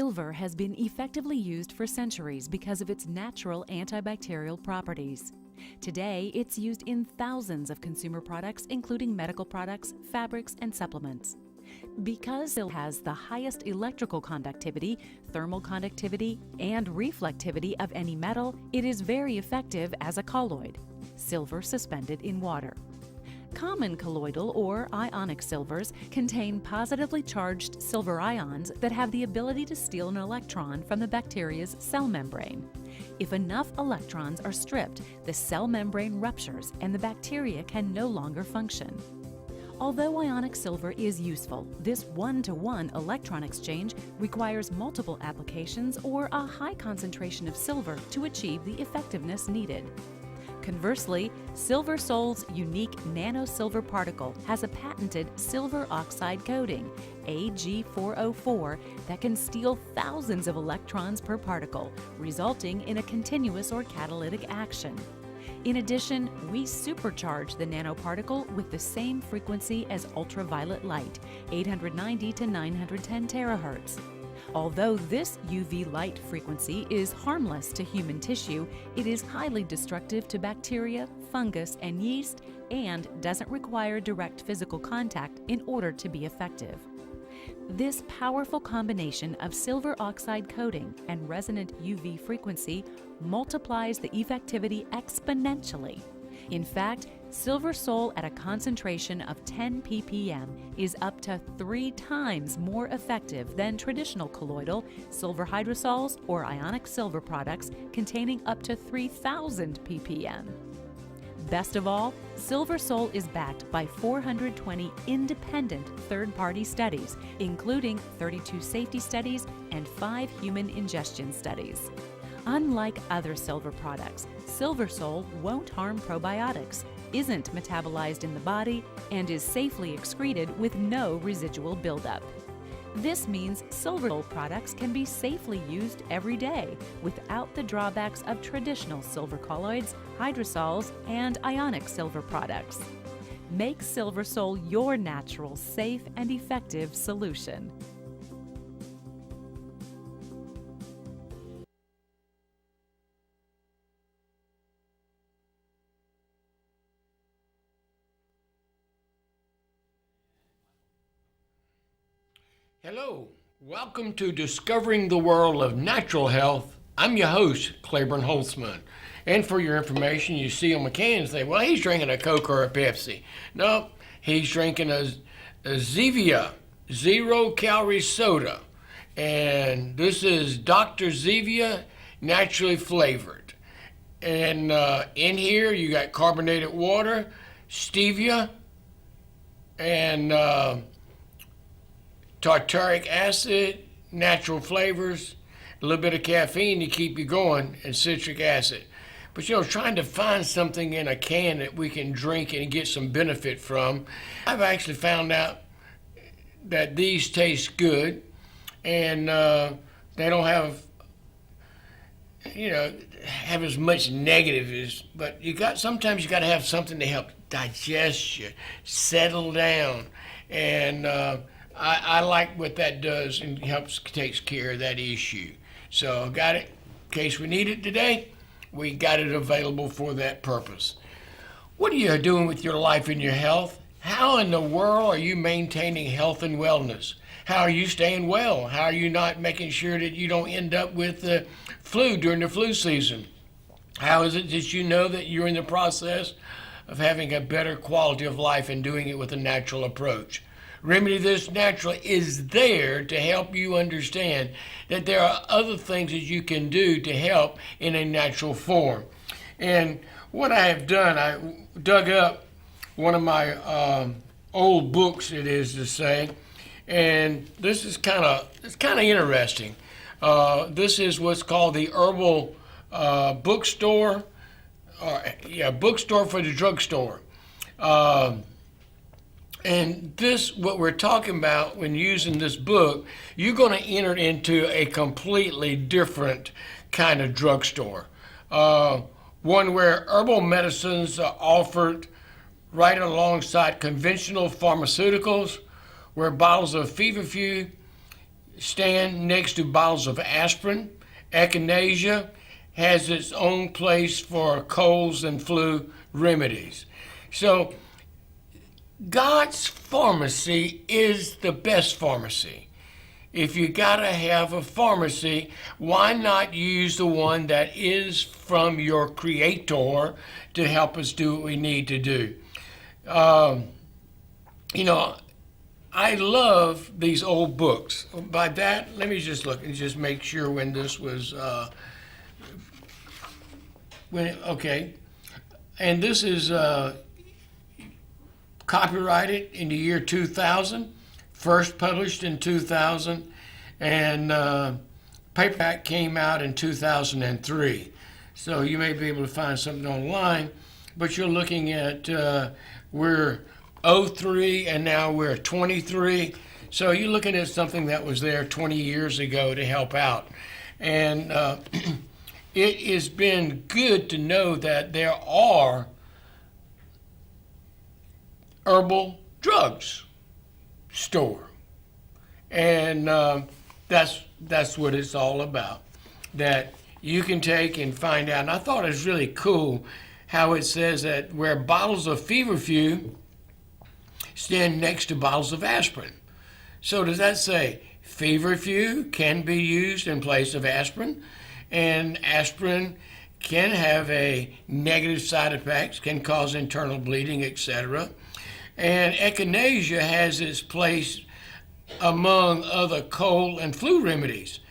Silver has been effectively used for centuries because of its natural antibacterial properties. Today, it's used in thousands of consumer products, including medical products, fabrics, and supplements. Because silver has the highest electrical conductivity, thermal conductivity, and reflectivity of any metal, it is very effective as a colloid, silver suspended in water. Common colloidal or ionic silvers contain positively charged silver ions that have the ability to steal an electron from the bacteria's cell membrane. If enough electrons are stripped, the cell membrane ruptures and the bacteria can no longer function. Although ionic silver is useful, this one-to-one electron exchange requires multiple applications or a high concentration of silver to achieve the effectiveness needed. Conversely, SilverSol's unique nano-silver particle has a patented silver oxide coating, Ag4O4, that can steal thousands of electrons per particle, resulting in a continuous or catalytic action. In addition, we supercharge the nanoparticle with the same frequency as ultraviolet light, 890 to 910 terahertz. Although this UV light frequency is harmless to human tissue, it is highly destructive to bacteria, fungus, and yeast, and doesn't require direct physical contact in order to be effective. This powerful combination of silver oxide coating and resonant UV frequency multiplies the effectivity exponentially. In fact, SilverSol at a concentration of 10 ppm is up to 3 times more effective than traditional colloidal, silver hydrosols, or ionic silver products containing up to 3,000 ppm. Best of all, SilverSol is backed by 420 independent third-party studies, including 32 safety studies and 5 human ingestion studies. Unlike other silver products, SilverSol won't harm probiotics, isn't metabolized in the body, and is safely excreted with no residual buildup. This means SilverSol products can be safely used every day without the drawbacks of traditional silver colloids, hydrosols, and ionic silver products. Make SilverSol your natural, safe, and effective solution. Hello, welcome to Discovering the World of Natural Health. I'm your host, Claiborne Holtzman. And for your information, you see on my can and say, well, he's drinking a Coke or a Pepsi. No, he's drinking a Zevia zero-calorie soda. And this is Dr. Zevia naturally flavored. And in here, you got carbonated water, stevia, and tartaric acid, natural flavors, a little bit of caffeine to keep you going, and citric acid. But trying to find something in a can that we can drink and get some benefit from. I've actually found out that these taste good, and they don't have as much negatives. But sometimes you got to have something to help digest you, settle down, and I like what that does and takes care of that issue. So I got it in case we need it today. We got it available for that purpose. What are you doing with your life and your health? How in the world are you maintaining health and wellness? How are you staying well? How are you not making sure that you don't end up with the flu during the flu season? How is it that you know that you're in the process of having a better quality of life and doing it with a natural approach? Remedy This Naturally is there to help you understand that there are other things that you can do to help in a natural form. And what I have done, I dug up one of my old books, it is to say, and this is kind of interesting. This is what's called the Herbal Bookstore, Bookstore for the Drugstore. And this, what we're talking about when using this book, you're going to enter into a completely different kind of drugstore. One where herbal medicines are offered right alongside conventional pharmaceuticals, where bottles of feverfew, stand next to bottles of aspirin. Echinacea has its own place for colds and flu remedies. So God's pharmacy is the best pharmacy. If you gotta have a pharmacy, why not use the one that is from your Creator to help us do what we need to do? You know, I love these old books. By that, let me just look and just make sure when this was, okay. And this is copyrighted in the year 2000, first published in 2000, and paperback came out in 2003. So you may be able to find something online, but you're looking at, we're 03 and now we're 23. So you're looking at something that was there 20 years ago to help out. And it has been good to know that there are herbal drugs store, and that's what it's all about, that you can take and find out. And I thought it was really cool how it says that where bottles of feverfew stand next to bottles of aspirin. So does that say feverfew can be used in place of aspirin, and aspirin can have a negative side effects, can cause internal bleeding, etc. And echinacea has its place among other cold and flu remedies.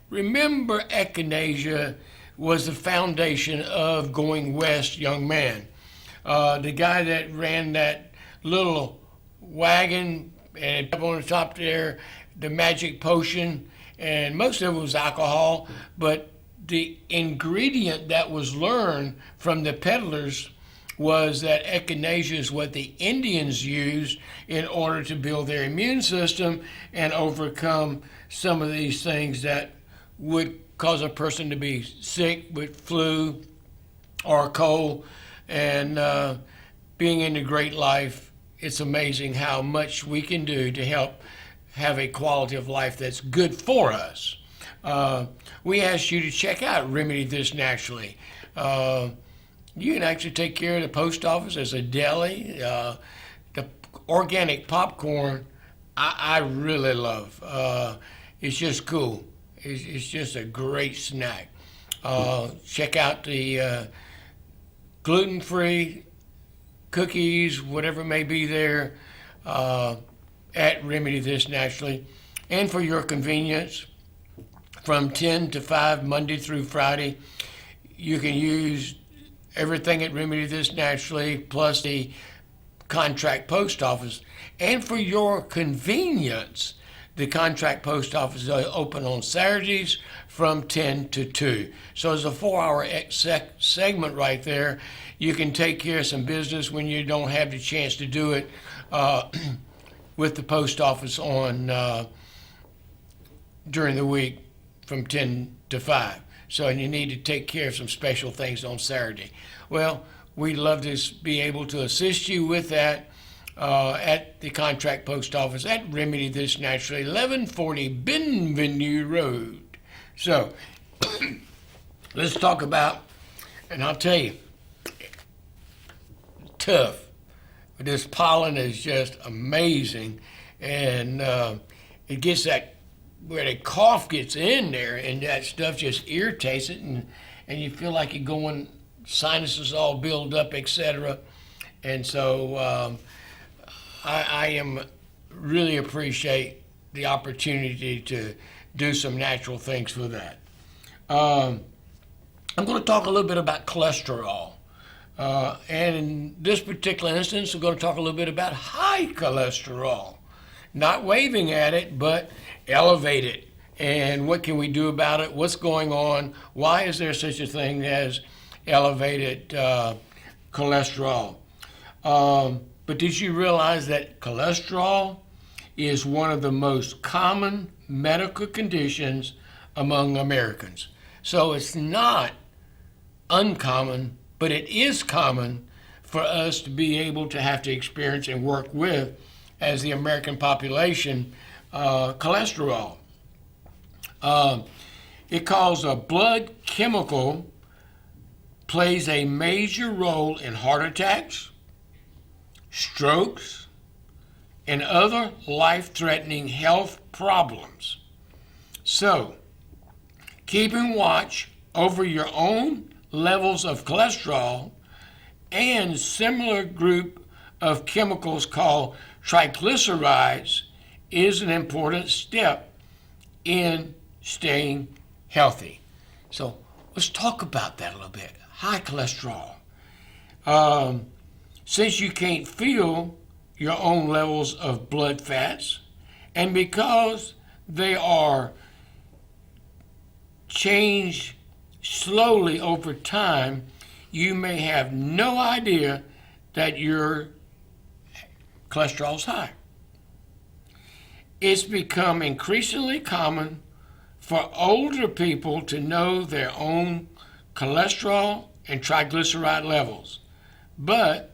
Remember, echinacea was the foundation of Going West Young Man. The guy that ran that little wagon and up on the top there, the magic potion, and most of it was alcohol, but the ingredient that was learned from the peddlers was that echinacea is what the Indians used in order to build their immune system and overcome some of these things that would cause a person to be sick with flu or cold. And being in the great life, it's amazing how much we can do to help have a quality of life that's good for us. We asked you to check out Remedy This Naturally. You can actually take care of the post office as a deli. The organic popcorn, I really love. It's just cool. It's just a great snack. Check out the gluten-free cookies, whatever may be there, at Remedy This Naturally. And for your convenience, from 10 to 5, Monday through Friday, you can use everything at Remedy This Naturally, plus the contract post office. And for your convenience, the contract post office is open on Saturdays from 10 to 2. So it's a 4-hour segment right there. You can take care of some business when you don't have the chance to do it with the post office on during the week from 10 to 5. So, and you need to take care of some special things on Saturday. Well, we'd love to be able to assist you with that at the contract post office at Remedy This Naturally, 1140 Benvenue Road. So, let's talk about, and I'll tell you, tough. This pollen is just amazing, and it gets that, where the cough gets in there, and that stuff just irritates it, and you feel like you're going, sinuses all build up, etc. And so I am really appreciate the opportunity to do some natural things for that. I'm going to talk a little bit about cholesterol. And in this particular instance, we're going to talk a little bit about high cholesterol. Not waving at it, but elevate it. And what can we do about it? What's going on? Why is there such a thing as elevated cholesterol? But did you realize that cholesterol is one of the most common medical conditions among Americans? So it's not uncommon, but it is common for us to be able to have to experience and work with as the American population cholesterol. It calls a blood chemical plays a major role in heart attacks, strokes, and other life-threatening health problems. So, keeping watch over your own levels of cholesterol and similar group of chemicals called triglycerides is an important step in staying healthy. So let's talk about that a little bit. High cholesterol. Since you can't feel your own levels of blood fats, and because they are changed slowly over time, you may have no idea that your cholesterol is high. It's become increasingly common for older people to know their own cholesterol and triglyceride levels. But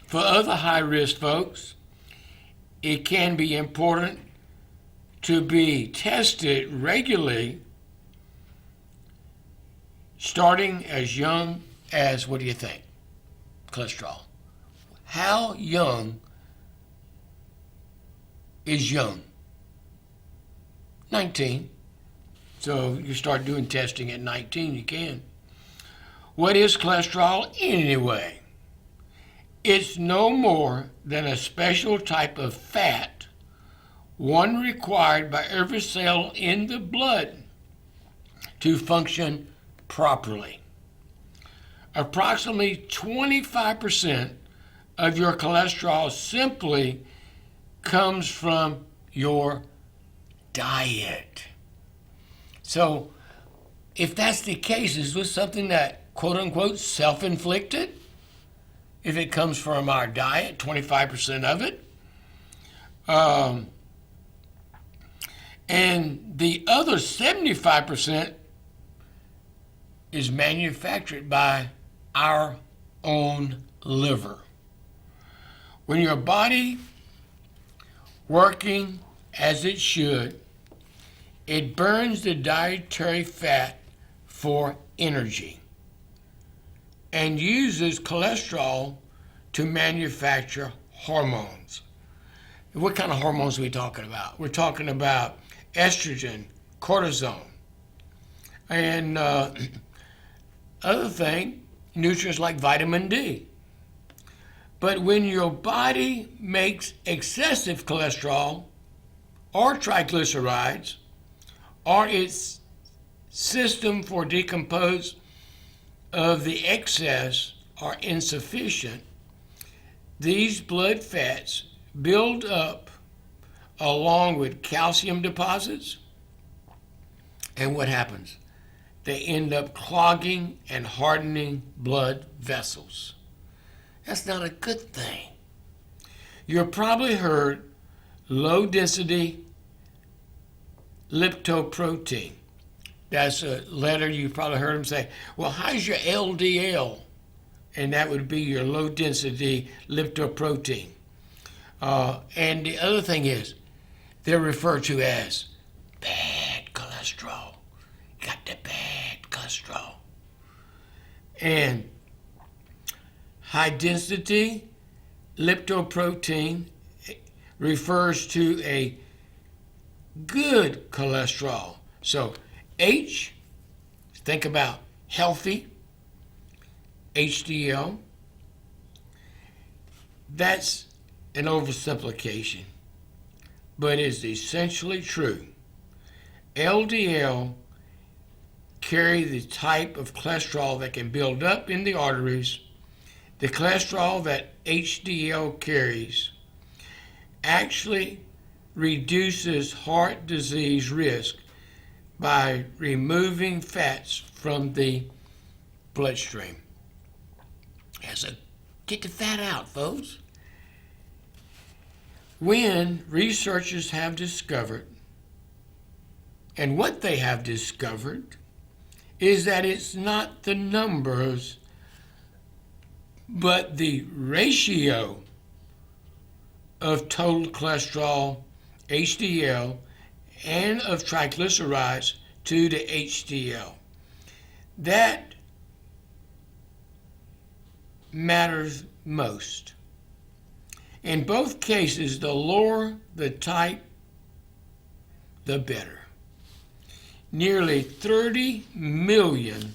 for other high-risk folks, it can be important to be tested regularly, starting as young as, what do you think, cholesterol? How young is young? 19. So you start doing testing at 19, you can. What is cholesterol anyway? It's no more than a special type of fat, one required by every cell in the blood to function properly. Approximately 25% of your cholesterol simply comes from your diet. So if that's the case, is this something that, quote unquote, self-inflicted? If it comes from our diet, 25% of it. And the other 75% is manufactured by our own liver. When your body working as it should, it burns the dietary fat for energy and uses cholesterol to manufacture hormones. What kind of hormones are we talking about? We're talking about estrogen, cortisone, and other thing, nutrients like vitamin D. But when your body makes excessive cholesterol or triglycerides, or its system for decompose of the excess are insufficient, these blood fats build up along with calcium deposits, and what happens? They end up clogging and hardening blood vessels. That's not a good thing. You've probably heard low density lipoprotein. That's a letter you've probably heard them say, well, how's your LDL? And that would be your low density lipoprotein. And the other thing is, they're referred to as bad cholesterol. You got the bad cholesterol. And high density lipoprotein refers to a good cholesterol. So H, think about healthy, HDL. That's an oversimplification, but is essentially true. LDL carry the type of cholesterol that can build up in the arteries. The cholesterol that HDL carries actually reduces heart disease risk by removing fats from the bloodstream. So get the fat out, folks. When researchers have discovered, and what they have discovered, is that it's not the numbers, but the ratio of total cholesterol HDL, and of triglycerides to the HDL. That matters most. In both cases, the lower the type, the better. Nearly 30 million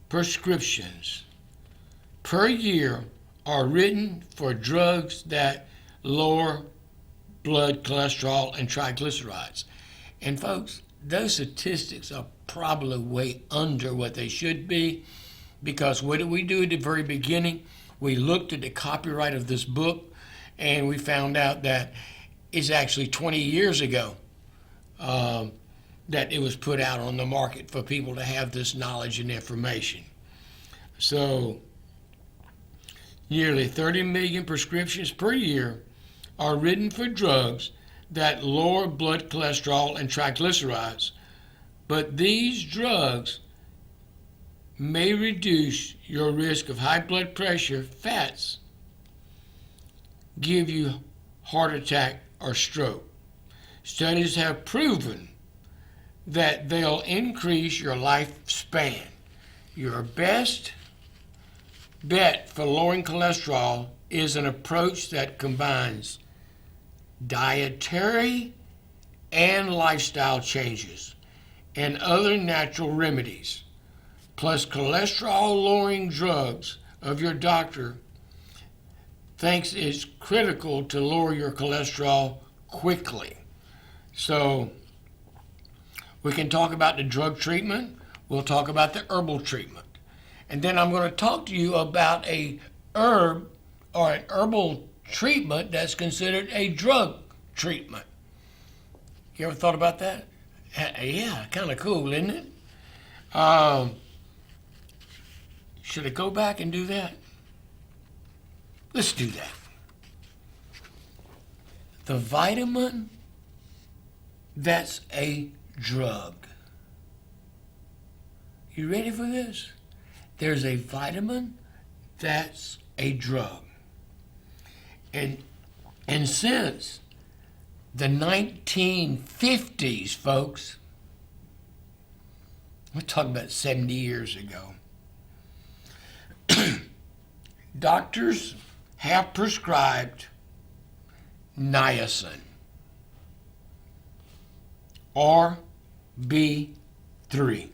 prescriptions per year are written for drugs that lower blood cholesterol and triglycerides. And folks, those statistics are probably way under what they should be, because what did we do at the very beginning? We looked at the copyright of this book, and we found out that it's actually 20 years ago that it was put out on the market for people to have this knowledge and information. So nearly 30 million prescriptions per year are written for drugs that lower blood cholesterol and triglycerides, but these drugs may reduce your risk of high blood pressure, fats, give you heart attack or stroke. Studies have proven that they'll increase your lifespan. Your best bet for lowering cholesterol is an approach that combines dietary and lifestyle changes and other natural remedies, plus cholesterol-lowering drugs of your doctor thinks it's critical to lower your cholesterol quickly. So we can talk about the drug treatment, we'll talk about the herbal treatment, and then I'm going to talk to you about a herb or an herbal treatment that's considered a drug treatment. You ever thought about that? Yeah, kind of cool, isn't it? Should I go back and do that? Let's do that. The vitamin that's a drug. You ready for this? There's a vitamin that's a drug. And since the 1950s, folks, we're talking about 70 years ago, doctors have prescribed niacin or B3.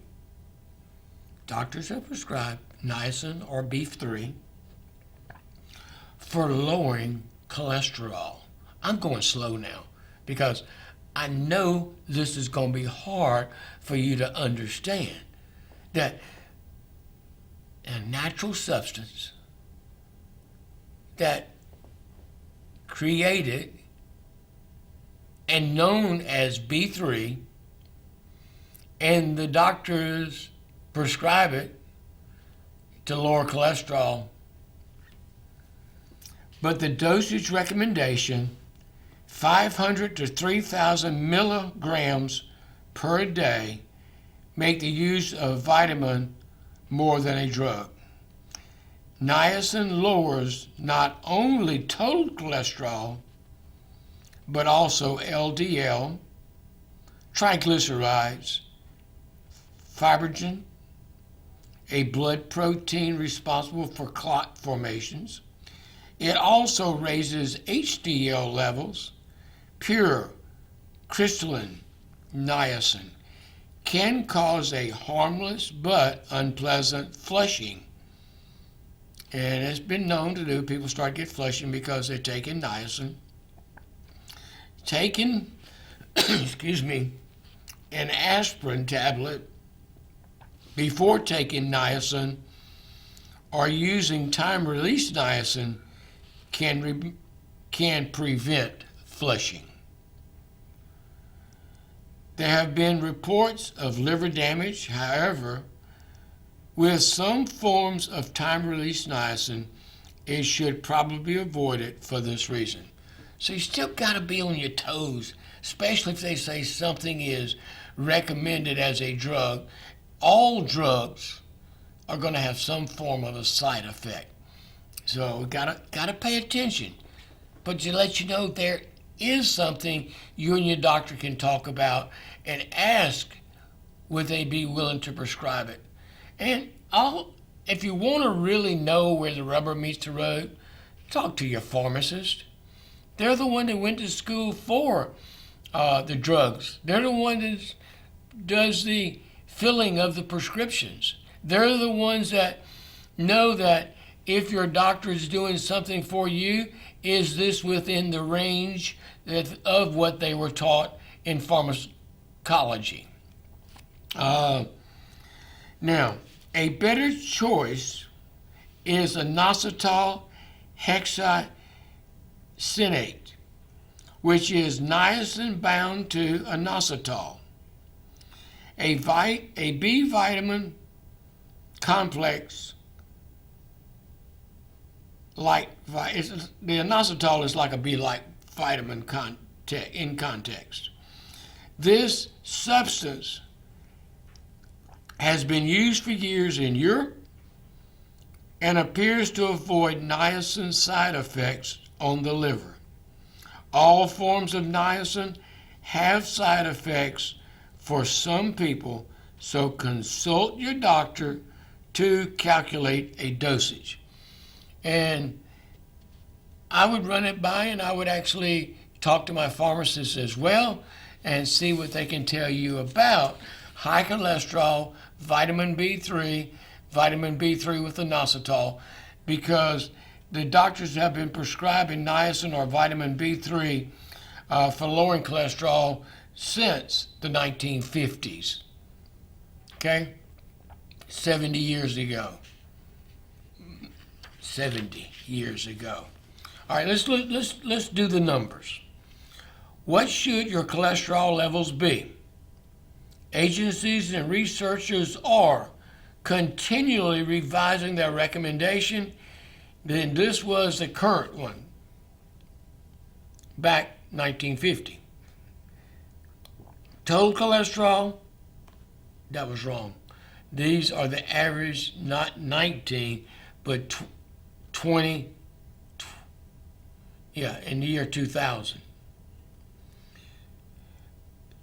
Doctors have prescribed niacin or B3 for lowering cholesterol. I'm going slow now because I know this is going to be hard for you to understand that a natural substance that created and known as B3, and the doctors prescribe it to lower cholesterol, but the dosage recommendation, 500 to 3,000 milligrams per day, make the use of vitamin more than a drug. Niacin lowers not only total cholesterol, but also LDL, triglycerides, fibrogen, a blood protein responsible for clot formations. It also raises HDL levels. Pure crystalline niacin can cause a harmless but unpleasant flushing. And it's been known to do, people start to get flushing because they're taking niacin. Taking, an aspirin tablet before taking niacin or using time-release niacin can prevent flushing. There have been reports of liver damage. However, with some forms of time-release niacin, it should probably be avoided for this reason. So you still got to be on your toes, especially if they say something is recommended as a drug. All drugs are going to have some form of a side effect. So gotta pay attention. But to let you know there is something you and your doctor can talk about and ask would they be willing to prescribe it. And if you want to really know where the rubber meets the road, talk to your pharmacist. They're the one that went to school for the drugs. They're the one that does the filling of the prescriptions. They're the ones that know that if your doctor is doing something for you, is this within the range of what they were taught in pharmacology? Now, a better choice is inositol hexacinate, which is niacin bound to inositol. A B vitamin complex the inositol is like a B-like vitamin in context. This substance has been used for years in Europe and appears to avoid niacin side effects on the liver. All forms of niacin have side effects for some people, so consult your doctor to calculate a dosage. And I would run it by, and I would actually talk to my pharmacist as well and see what they can tell you about high cholesterol, vitamin B3 with inositol, because the doctors have been prescribing niacin or vitamin B3 for lowering cholesterol since the 1950s. Okay? 70 years ago. 70 years ago. All right, let's do the numbers. What should your cholesterol levels be? Agencies and researchers are continually revising their recommendation. Then this was the current one back 1950. Total cholesterol, that was wrong. These are the average, not 19, but 20, in the year 2000.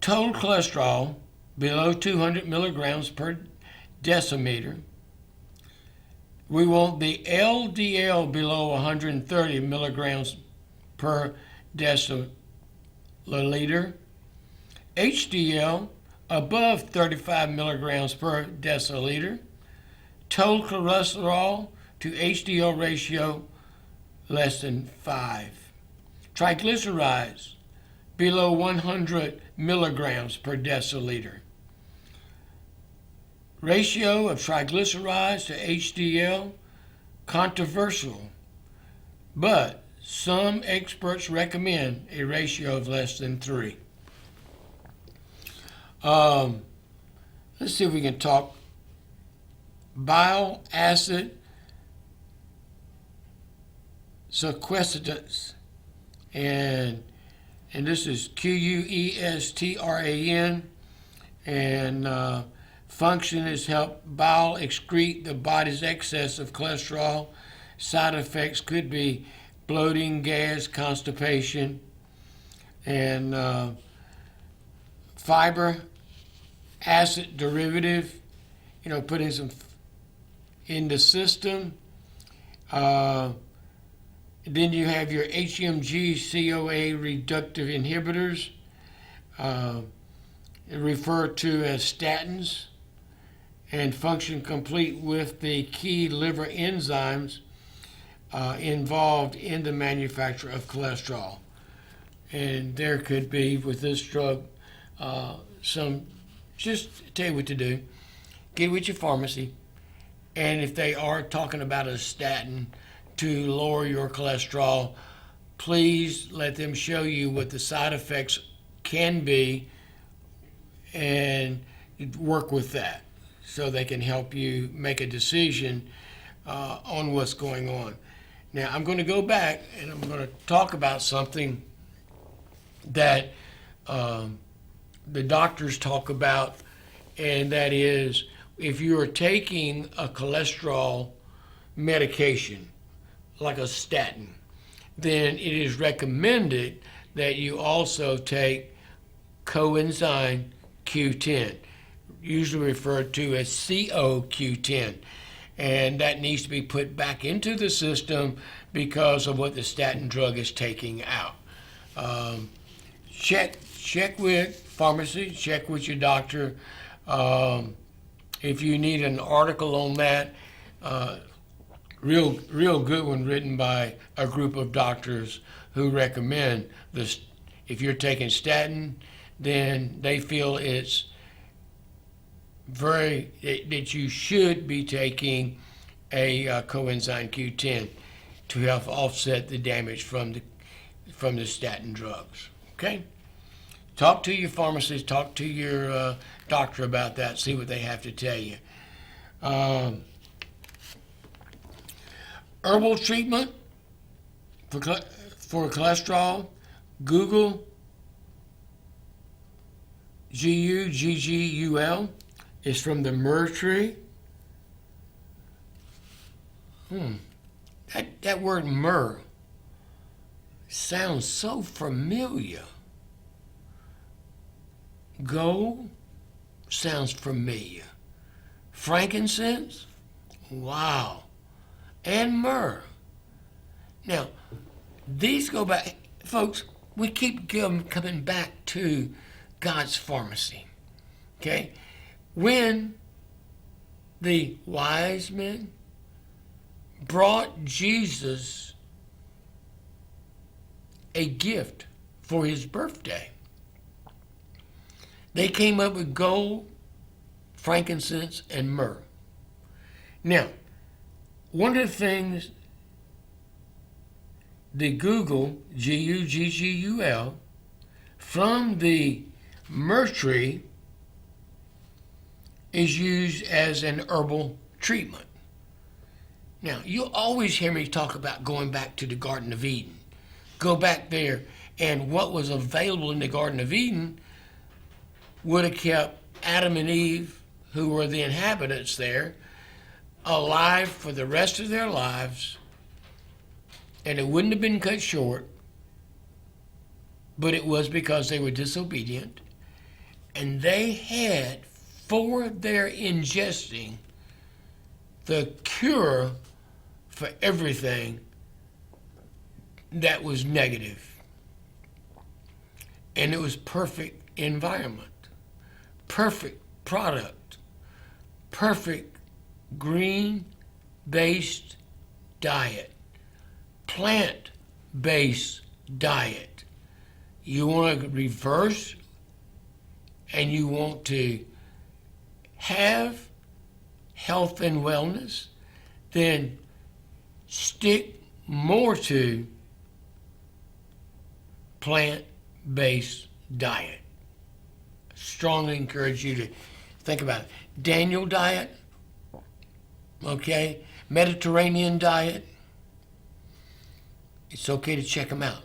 Total cholesterol below 200 milligrams per decimeter. We want the LDL below 130 milligrams per deciliter. HDL above 35 milligrams per deciliter. Total cholesterol to HDL ratio less than 5. Triglycerides below 100 milligrams per deciliter. Ratio of triglycerides to HDL, controversial, but some experts recommend a ratio of less than 3. Let's see if we can talk bile acid sequestration, and this is QUESTRAN, and function is help bile excrete the body's excess of cholesterol. Side effects could be bloating, gas, constipation, and fiber acid derivative, putting some in the system. Then you have your HMG CoA reductive inhibitors, referred to as statins, and function complete with the key liver enzymes involved in the manufacture of cholesterol. And there could be, with this drug, just tell you what to do. Get with your pharmacy, and if they are talking about a statin to lower your cholesterol, please let them show you what the side effects can be and work with that so they can help you make a decision on what's going on. Now, I'm going to go back and I'm going to talk about something that the doctors talk about, and that is if you are taking a cholesterol medication like a statin, then it is recommended that you also take coenzyme Q10, usually referred to as CoQ10. And that needs to be put back into the system because of what the statin drug is taking out. Check with pharmacy, check with your doctor. If you need an article on that, real good one written by a group of doctors who recommend this. If you're taking statin, then they feel it's that you should be taking a coenzyme Q10 to help offset the damage from the statin drugs. Okay? Talk to your pharmacist, talk to your doctor about that, see what they have to tell you. Herbal treatment for cholesterol, Google GUGGUL. Is from the myrrh tree. That word myrrh sounds so familiar. Gold sounds familiar. Frankincense? Wow. And myrrh. Now, these go back, folks, we keep coming back to God's pharmacy. Okay? When the wise men brought Jesus a gift for his birthday, they came up with gold, frankincense, and myrrh. Now, one of the things the Google, G-U-G-G-U-L, from the myrrh tree is used as an herbal treatment. Now, you'll always hear me talk about going back to the Garden of Eden. Go back there, and what was available in the Garden of Eden would have kept Adam and Eve, who were the inhabitants there, alive for the rest of their lives, and it wouldn't have been cut short, but it was because they were disobedient, and they had, for their ingesting, the cure for everything that was negative. And it was perfect environment, perfect product, perfect green-based diet, plant-based diet. You want to reverse and you want to have health and wellness, then stick more to plant-based diet. Strongly encourage you to think about it. Daniel diet, okay? Mediterranean diet. It's okay to check them out.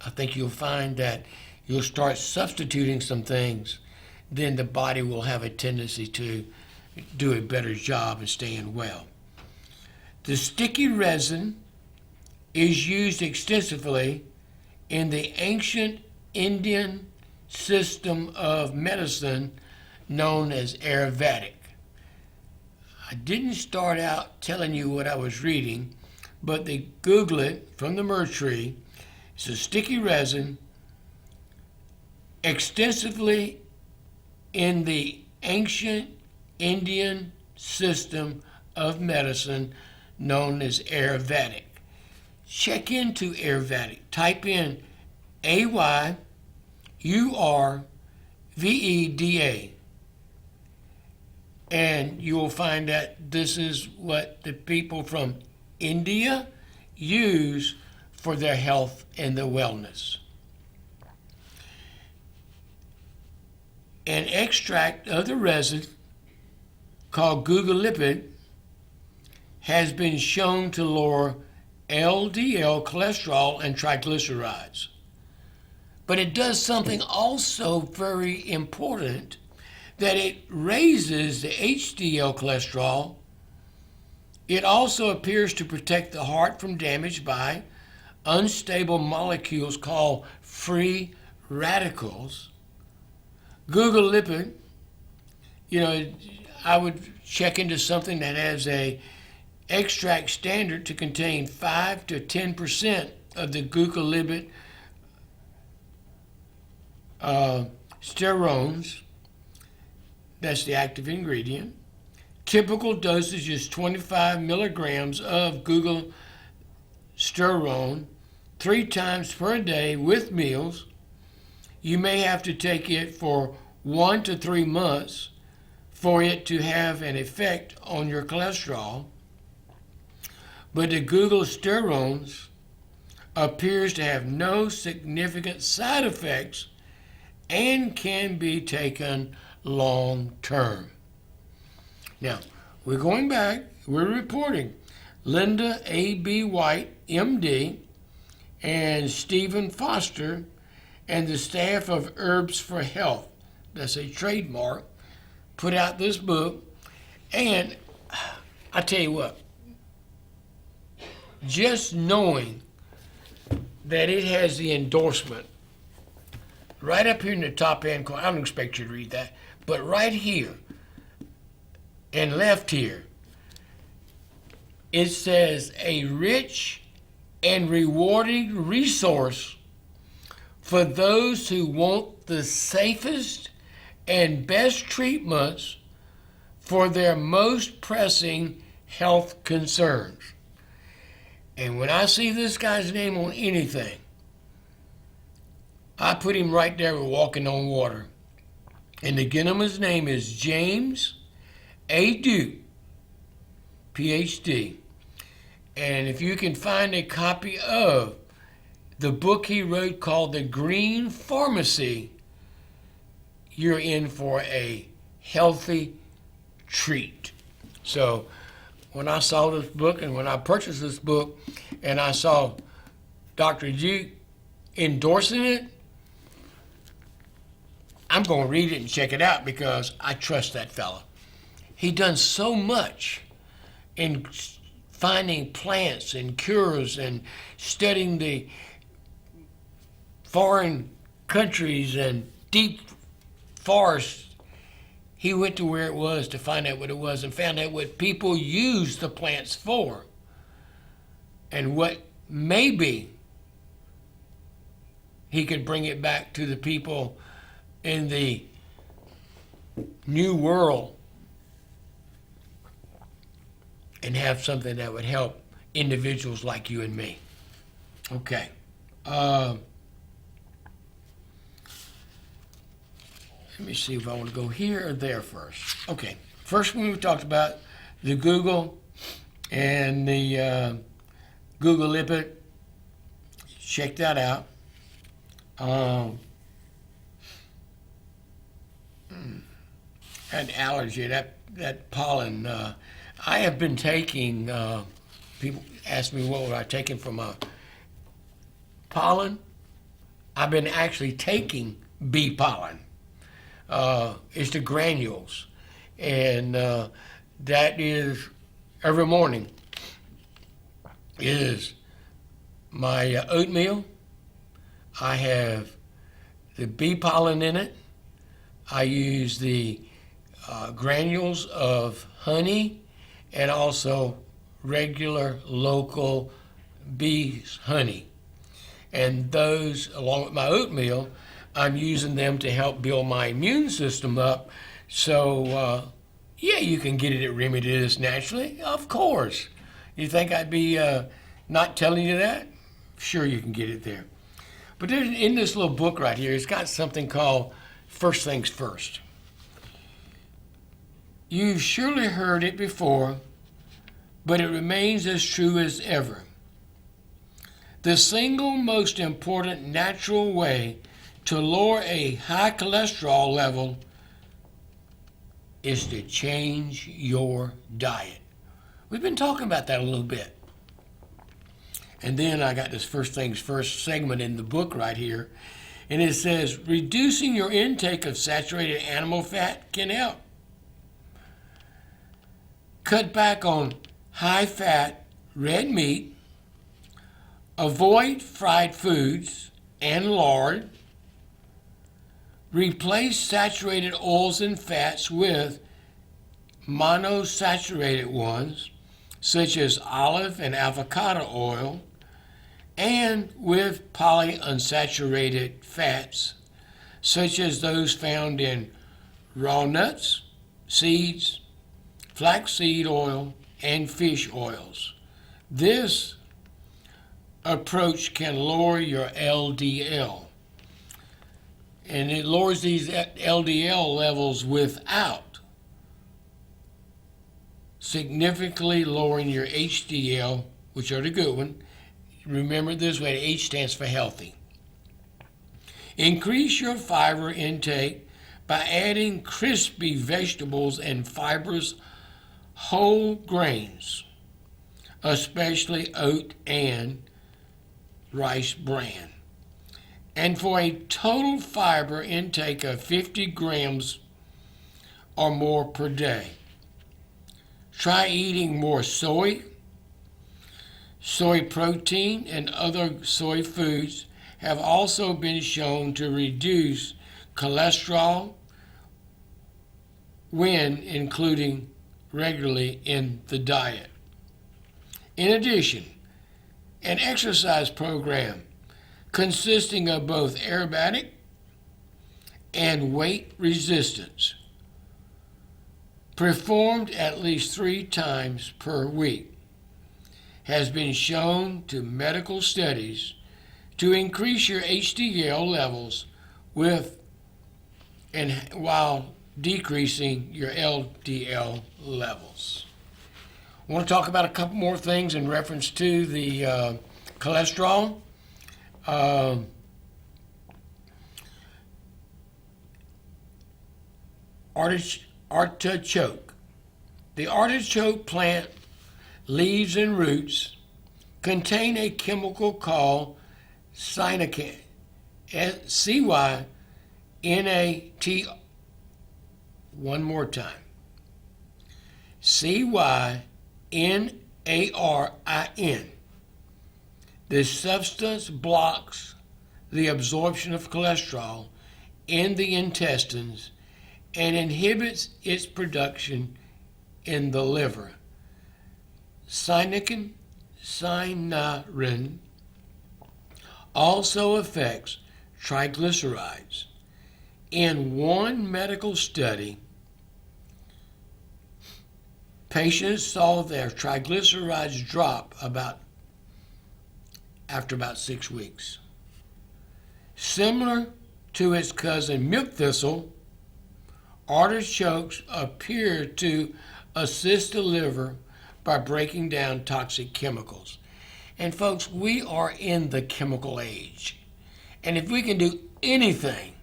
I think you'll find that you'll start substituting some things, then the body will have a tendency to do a better job of staying well. The sticky resin is used extensively in the ancient Indian system of medicine known as Ayurvedic. I didn't start out telling you what I was reading, but they Google it from the myrrh tree. It's a sticky resin extensively in the ancient Indian system of medicine known as Ayurvedic. Check into Ayurvedic. Type in Ayurveda, and you will find that this is what the people from India use for their health and their wellness. An extract of the resin called guggalipid has been shown to lower LDL cholesterol and triglycerides. But it does something also very important, that it raises the HDL cholesterol, It also appears to protect the heart from damage by unstable molecules called free radicals. Google Lipid, I would check into something that has a extract standard to contain 5 to 10% of the glucolipid sterones. That's the active ingredient. Typical dosage is 25 milligrams of glucosterone 3 times per day with meals. You may have to take it for 1 to 3 months for it to have an effect on your cholesterol. But the glucosterones appears to have no significant side effects and can be taken long term. Now, we're going back, we're reporting Linda A.B. White, MD, and Stephen Foster, and the staff of Herbs for Health, that's a trademark, put out this book. And I tell you what, just knowing that it has the endorsement right up here in the top hand corner, I don't expect you to read that, but right here and left here, it says a rich and rewarding resource for those who want the safest and best treatments for their most pressing health concerns. And when I see this guy's name on anything, I put him right there with Walking on Water. And the gentleman's name is James A. Duke, PhD. And if you can find a copy of the book he wrote called The Green Pharmacy, you're in for a healthy treat. So when I saw this book and when I purchased this book and I saw Dr. Duke endorsing it, I'm going to read it and check it out because I trust that fella. He done so much in finding plants and cures and studying the foreign countries and deep forests. He went to where it was to find out what it was and found out what people use the plants for and what maybe he could bring it back to the people in the new world and have something that would help individuals like you and me. Okay. Let me see if I want to go here or there first. Okay. First one we talked about, the Google and the Google Lipid. Check that out. An allergy, that pollen. I have been taking, people ask me what were I taking from a pollen. I've been actually taking bee pollen. It's the granules. And that is, every morning, is my oatmeal. I have the bee pollen in it. I use the granules of honey and also regular local bees honey. And those, along with my oatmeal, I'm using them to help build my immune system up. So, yeah, you can get it at Remedies naturally, of course. You think I'd be not telling you that? Sure, you can get it there. But there's, in this little book right here, it's got something called First Things First. You've surely heard it before, but it remains as true as ever. The single most important natural way to lower a high cholesterol level is to change your diet. We've been talking about that a little bit. And then I got this First Things First segment in the book right here. And it says, reducing your intake of saturated animal fat can help. Cut back on high-fat red meat, avoid fried foods and lard, replace saturated oils and fats with monosaturated ones, such as olive and avocado oil, and with polyunsaturated fats, such as those found in raw nuts, seeds, flaxseed oil, and fish oils. This approach can lower your LDL, and it lowers these LDL levels without significantly lowering your HDL, which are the good one. Remember this way, H stands for healthy. Increase your fiber intake by adding crispy vegetables and fibrous whole grains, especially oat and rice bran. And for a total fiber intake of 50 grams or more per day, try eating more soy protein, and other soy foods have also been shown to reduce cholesterol when including regularly in the diet. In addition, an exercise program consisting of both aerobic and weight resistance, performed at least 3 times per week, has been shown to medical studies to increase your HDL levels while decreasing your LDL levels. I want to talk about a couple more things in reference to the cholesterol. Artichoke. The artichoke plant leaves and roots contain a chemical called cyanate, C-Y-N-A-T. One more time. C-Y-N-A-R-I-N. This substance blocks the absorption of cholesterol in the intestines and inhibits its production in the liver. Cyanarin also affects triglycerides. In one medical study, patients saw their triglycerides drop after about 6 weeks. Similar to its cousin milk thistle, artichokes appear to assist the liver by breaking down toxic chemicals. And folks, we are in the chemical age. And if we can do anything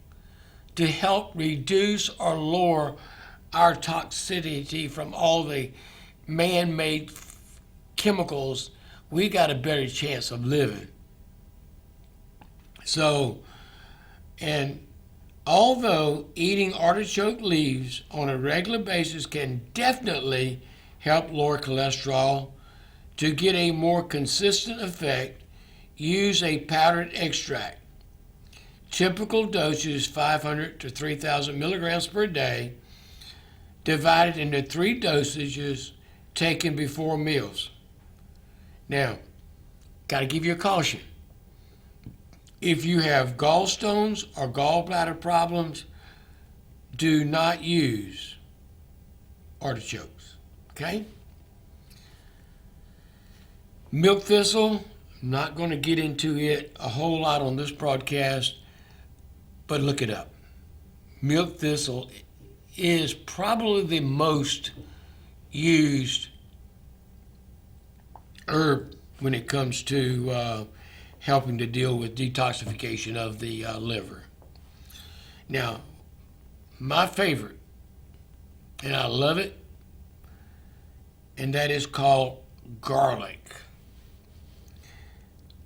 to help reduce or lower our toxicity from all the man-made chemicals, we got a better chance of living. So, and although eating artichoke leaves on a regular basis can definitely help lower cholesterol, to get a more consistent effect, use a powdered extract. Typical dosage 500 to 3,000 milligrams per day, divided into 3 dosages taken before meals. Now, got to give you a caution. If you have gallstones or gallbladder problems, do not use artichokes, okay? Milk thistle, I'm not going to get into it a whole lot on this broadcast, but look it up. Milk thistle is probably the most used herb when it comes to helping to deal with detoxification of the liver. Now, my favorite, and I love it, and that is called garlic.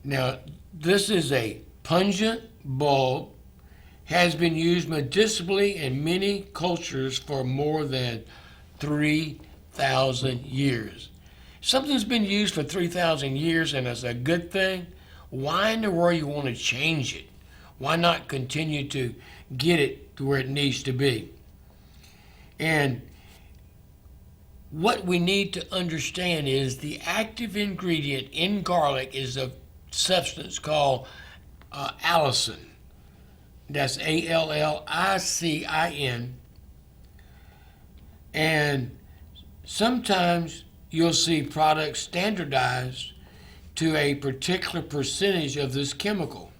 Now, this is a pungent bulb, has been used medicinally in many cultures for more than 3,000 years. Something's been used for 3,000 years and it's a good thing. Why in the world you want to change it? Why not continue to get it to where it needs to be? And what we need to understand is the active ingredient in garlic is a substance called allicin. That's ALLICIN. And sometimes you'll see products standardized to a particular percentage of this chemical.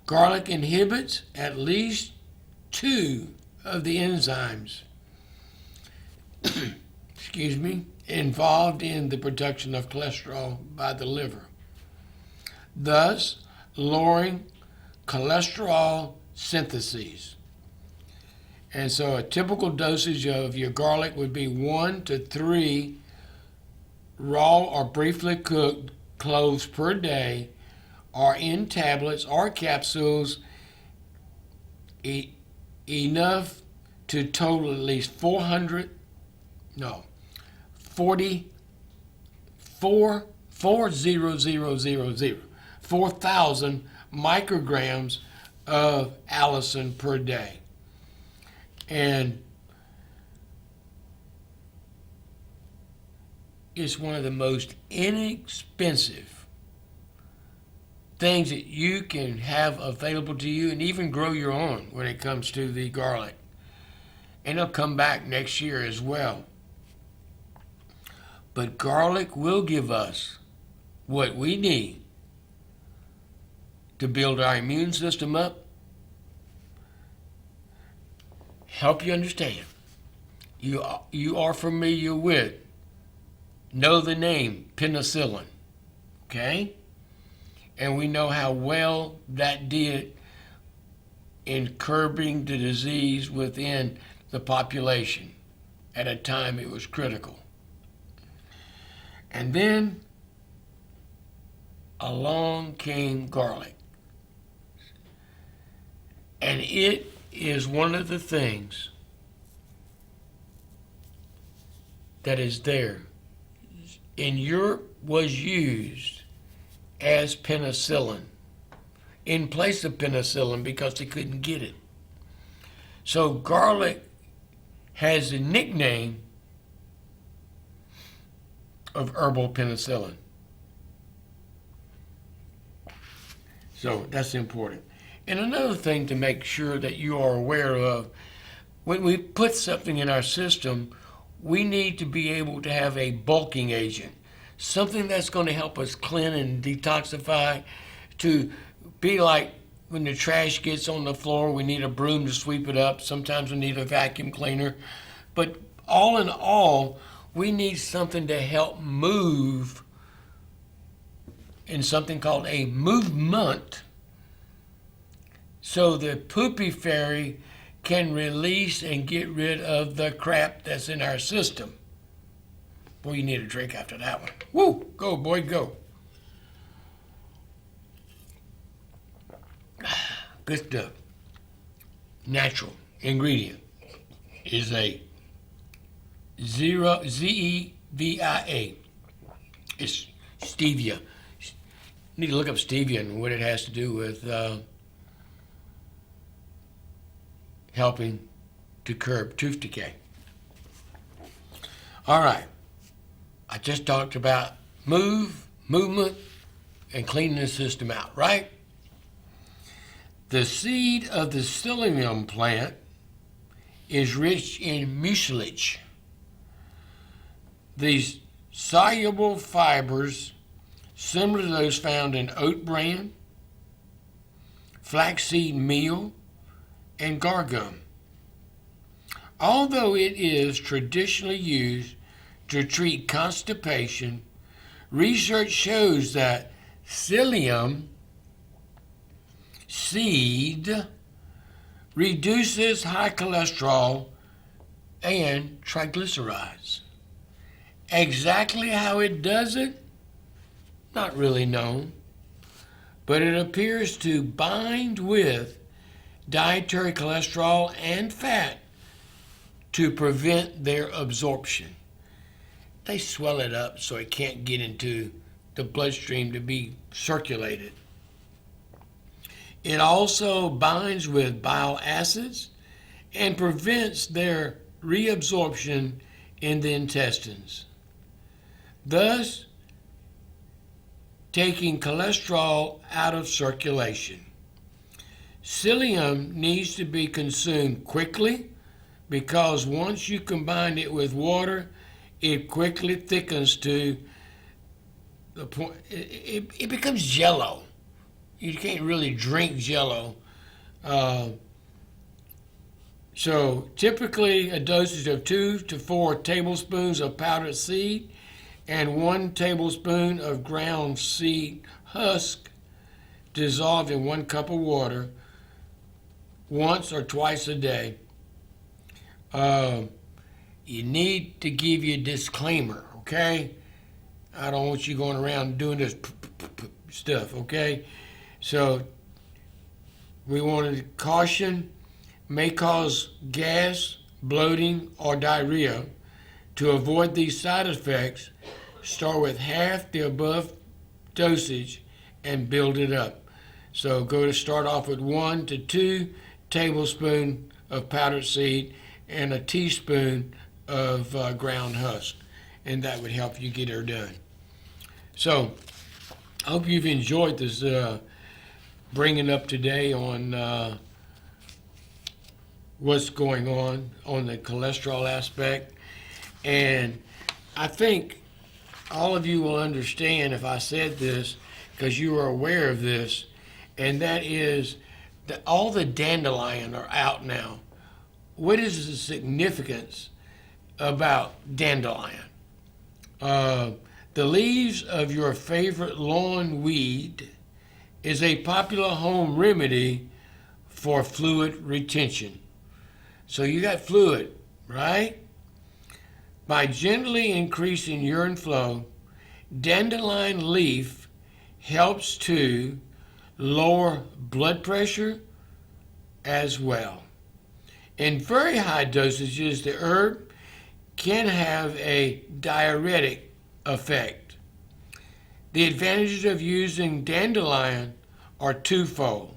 Garlic inhibits at least 2 of the enzymes involved in the production of cholesterol by the liver, thus lowering cholesterol synthesis. And so a typical dosage of your garlic would be 1 to 3 raw or briefly cooked cloves per day, or in tablets or capsules, enough to total at least 4,000 micrograms of allicin per day. And it's one of the most inexpensive things that you can have available to you, and even grow your own when it comes to the garlic. And it'll come back next year as well. But garlic will give us what we need to build our immune system up, help you understand. You are familiar with, know the name penicillin, okay? And we know how well that did in curbing the disease within the population at a time it was critical. And then along came garlic. And it is one of the things that is there. In Europe was used as penicillin in place of penicillin because they couldn't get it. So garlic has the nickname of herbal penicillin. So that's important. And another thing to make sure that you are aware of, when we put something in our system, we need to be able to have a bulking agent, something that's going to help us clean and detoxify, to be like when the trash gets on the floor, we need a broom to sweep it up. Sometimes we need a vacuum cleaner. But all in all, we need something to help move in something called a movement, so the poopy fairy can release and get rid of the crap that's in our system. Boy, you need a drink after that one. Woo! Go, boy, go. Good stuff. Natural ingredient is a ZEVIA. It's stevia. You need to look up stevia and what it has to do with helping to curb tooth decay. All right. I just talked about movement, and cleaning the system out, right? The seed of the psyllium plant is rich in mucilage. These soluble fibers, similar to those found in oat bran, flaxseed meal, and gargum. Although it is traditionally used to treat constipation, research shows that psyllium seed reduces high cholesterol and triglycerides. Exactly how it does it, not really known, but it appears to bind with dietary cholesterol and fat to prevent their absorption. they swell it up so it can't get into the bloodstream to be circulated. It also binds with bile acids and prevents their reabsorption in the intestines, thus taking cholesterol out of circulation. Psyllium needs to be consumed quickly because once you combine it with water, it quickly thickens to the point it becomes jello. You can't really drink jello. So typically a dosage of 2 to 4 tablespoons of powdered seed and 1 tablespoon of ground seed husk dissolved in 1 cup of water once or twice a day. You need to give you a disclaimer, okay? I don't want you going around doing this stuff, okay? So we wanted to caution, may cause gas, bloating, or diarrhea. To avoid these side effects, start with half the above dosage and build it up. So start off with 1 to 2 tablespoons of powdered seed and a teaspoon of ground husk, and that would help you get her done. So I hope you've enjoyed this bringing up today on what's going on the cholesterol aspect. And I think all of you will understand if I said this, because you are aware of this, and that is that all the dandelion are out now. What is the significance about dandelion? The leaves of your favorite lawn weed is a popular home remedy for fluid retention. So you got fluid, right? By gently increasing urine flow, dandelion leaf helps to lower blood pressure as well. In very high dosages, the herb can have a diuretic effect. The advantages of using dandelion are twofold.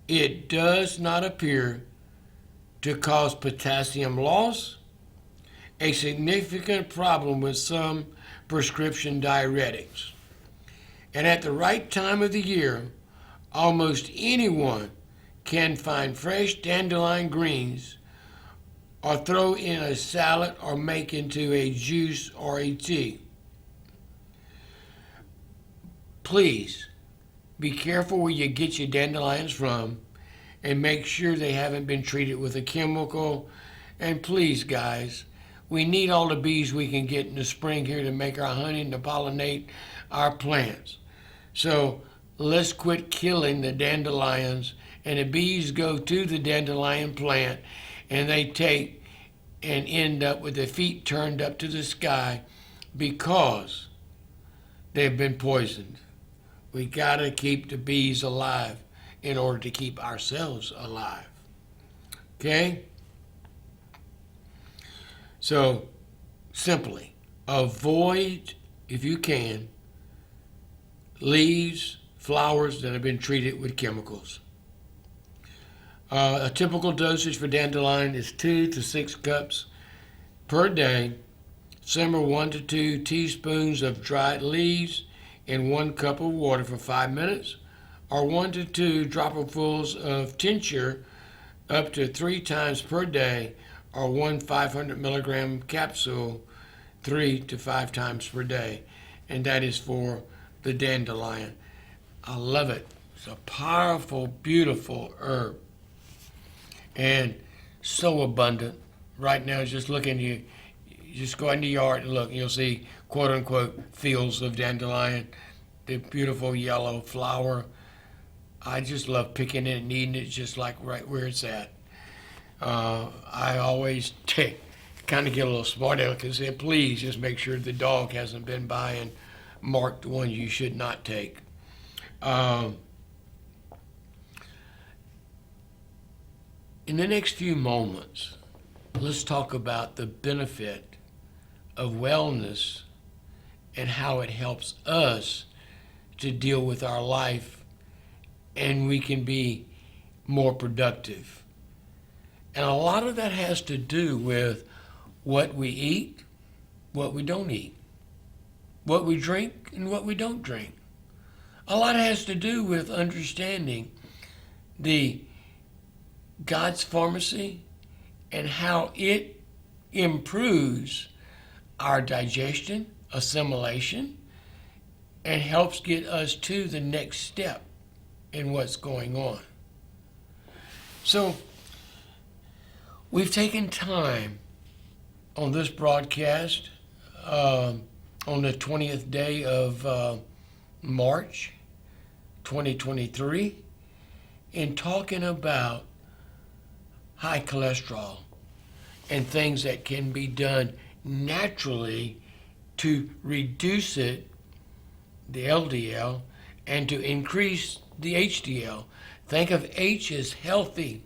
It does not appear to cause potassium loss, a significant problem with some prescription diuretics. And at the right time of the year, almost anyone can find fresh dandelion greens or throw in a salad or make into a juice or a tea. Please be careful where you get your dandelions from and make sure they haven't been treated with a chemical. And please, guys, we need all the bees we can get in the spring here to make our honey and to pollinate our plants. So let's quit killing the dandelions, and the bees go to the dandelion plant and they take and end up with their feet turned up to the sky because they've been poisoned. We gotta keep the bees alive in order to keep ourselves alive. Okay? So simply avoid, if you can, leaves, flowers that have been treated with chemicals. A typical dosage for dandelion is 2 to 6 cups per day. Simmer 1 to 2 teaspoons of dried leaves in 1 cup of water for 5 minutes, or 1 to 2 dropperfuls of tincture up to 3 times per day, or 1 500 milligram capsule 3 to 5 times per day. And that is for the dandelion. I love it. It's a powerful, beautiful herb. And so abundant. Right now, just looking, you just go in the yard and look, and you'll see, quote unquote, fields of dandelion, the beautiful yellow flower. I just love picking it and eating it just like right where it's at. I always kind of get a little smart aleck and say, please just make sure the dog hasn't been by and marked the ones you should not take. In the next few moments, let's talk about the benefit of wellness and how it helps us to deal with our life, and we can be more productive. And a lot of that has to do with what we eat, what we don't eat, what we drink, and what we don't drink. A lot has to do with understanding the God's pharmacy and how it improves our digestion, assimilation, and helps get us to the next step in what's going on. So we've taken time on this broadcast on the 20th day of March 2023 in talking about high cholesterol and things that can be done naturally to reduce it, the LDL, and to increase the HDL. Think of H as healthy.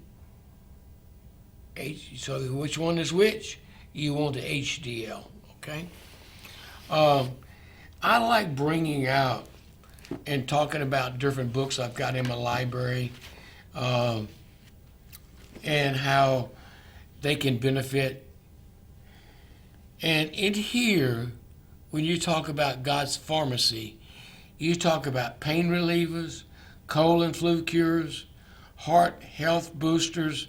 So which one is which? You want the HDL, okay? I like bringing out and talking about different books I've got in my library and how they can benefit. And in here, when you talk about God's pharmacy, you talk about pain relievers, cold and flu cures, heart health boosters,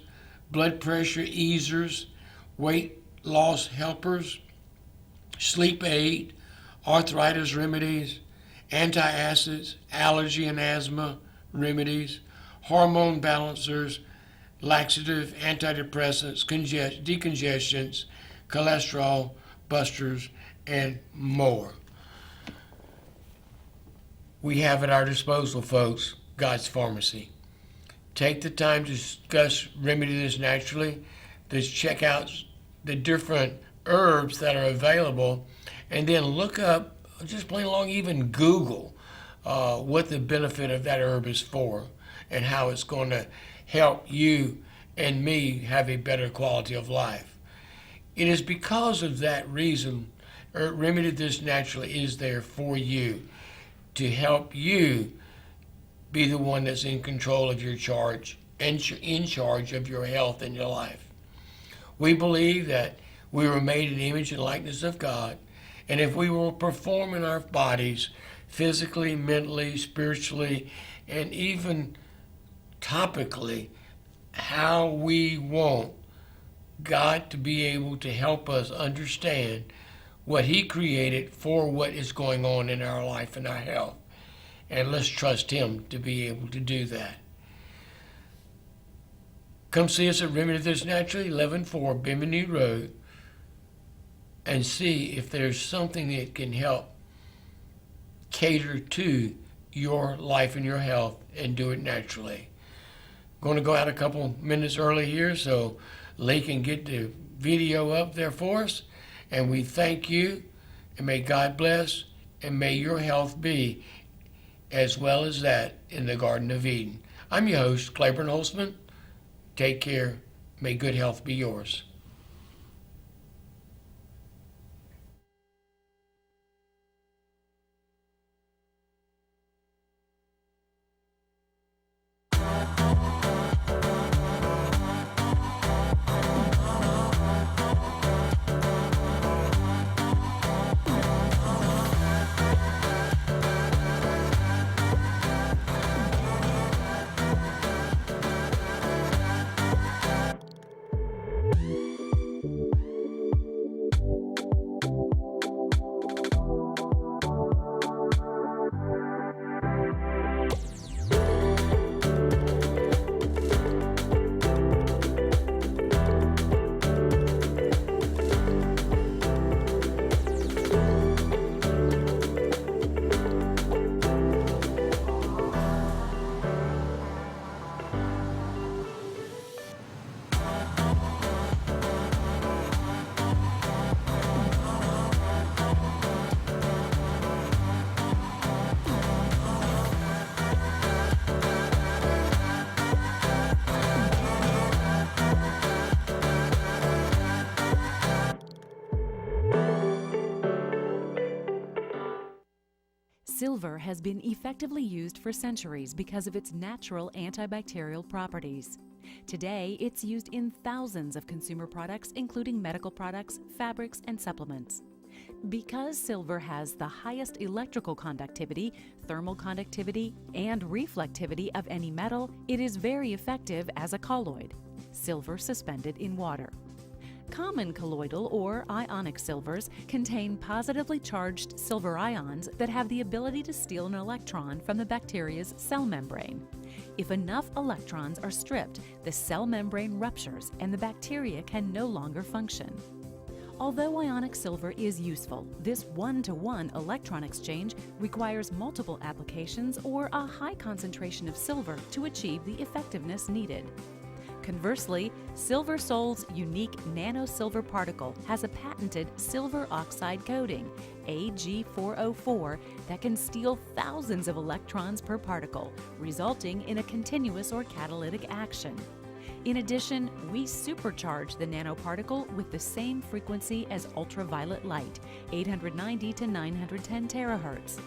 blood pressure easers, weight loss helpers, sleep aid, arthritis remedies, antacids, allergy and asthma remedies, hormone balancers, laxative, antidepressants, decongestants, cholesterol busters, and more. We have at our disposal, folks, God's pharmacy. Take the time to discuss Remedy This Naturally. Just check out the different herbs that are available, and then look up, just plain along, even Google what the benefit of that herb is for and how it's going to help you and me have a better quality of life. It is because of that reason Remedy This Naturally is there for you, to help you be the one that's in control of your charge and in charge of your health and your life. We believe that we were made in the image and likeness of God, and if we will perform in our bodies physically, mentally, spiritually, and even topically how we want God to be able to help us understand what He created for what is going on in our life and our health. And let's trust Him to be able to do that. Come see us at Remedy This Naturally, 114 Bimini Road, and see if there's something that can help cater to your life and your health and do it naturally. I'm going to go out a couple minutes early here so Lee can get the video up there for us. And we thank you, and may God bless, and may your health be as well as that in the Garden of Eden. I'm your host, Claiborne Holtzman. Take care. May good health be yours. Silver has been effectively used for centuries because of its natural antibacterial properties. Today, it's used in thousands of consumer products, including medical products, fabrics, and supplements. Because silver has the highest electrical conductivity, thermal conductivity, and reflectivity of any metal, it is very effective as a colloid, silver suspended in water. Common colloidal or ionic silvers contain positively charged silver ions that have the ability to steal an electron from the bacteria's cell membrane. If enough electrons are stripped, the cell membrane ruptures and the bacteria can no longer function. Although ionic silver is useful, this one-to-one electron exchange requires multiple applications or a high concentration of silver to achieve the effectiveness needed. Conversely, SilverSol's unique nano-silver particle has a patented silver oxide coating, Ag4O4, that can steal thousands of electrons per particle, resulting in a continuous or catalytic action. In addition, we supercharge the nanoparticle with the same frequency as ultraviolet light, 890 to 910 terahertz.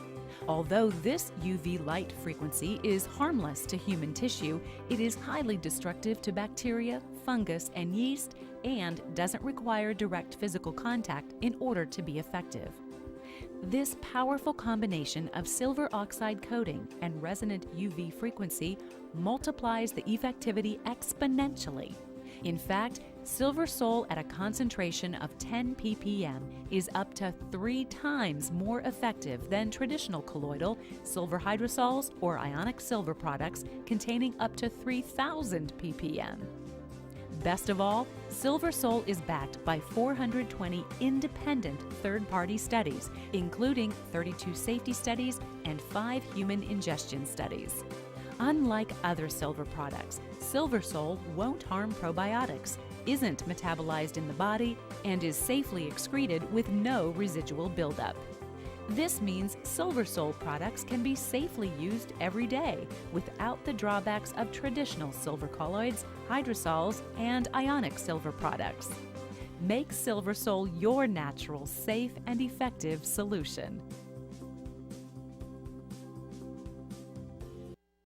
Although this UV light frequency is harmless to human tissue, it is highly destructive to bacteria, fungus, and yeast, and doesn't require direct physical contact in order to be effective. This powerful combination of silver oxide coating and resonant UV frequency multiplies the effectivity exponentially. In fact, SilverSol at a concentration of 10 ppm is up to 3 times more effective than traditional colloidal, silver hydrosols, or ionic silver products containing up to 3,000 ppm. Best of all, SilverSol is backed by 420 independent third-party studies, including 32 safety studies and 5 human ingestion studies. Unlike other silver products, SilverSol won't harm probiotics, isn't metabolized in the body, and is safely excreted with no residual buildup. This means SilverSol products can be safely used every day without the drawbacks of traditional silver colloids, hydrosols, and ionic silver products. Make SilverSol your natural, safe, and effective solution.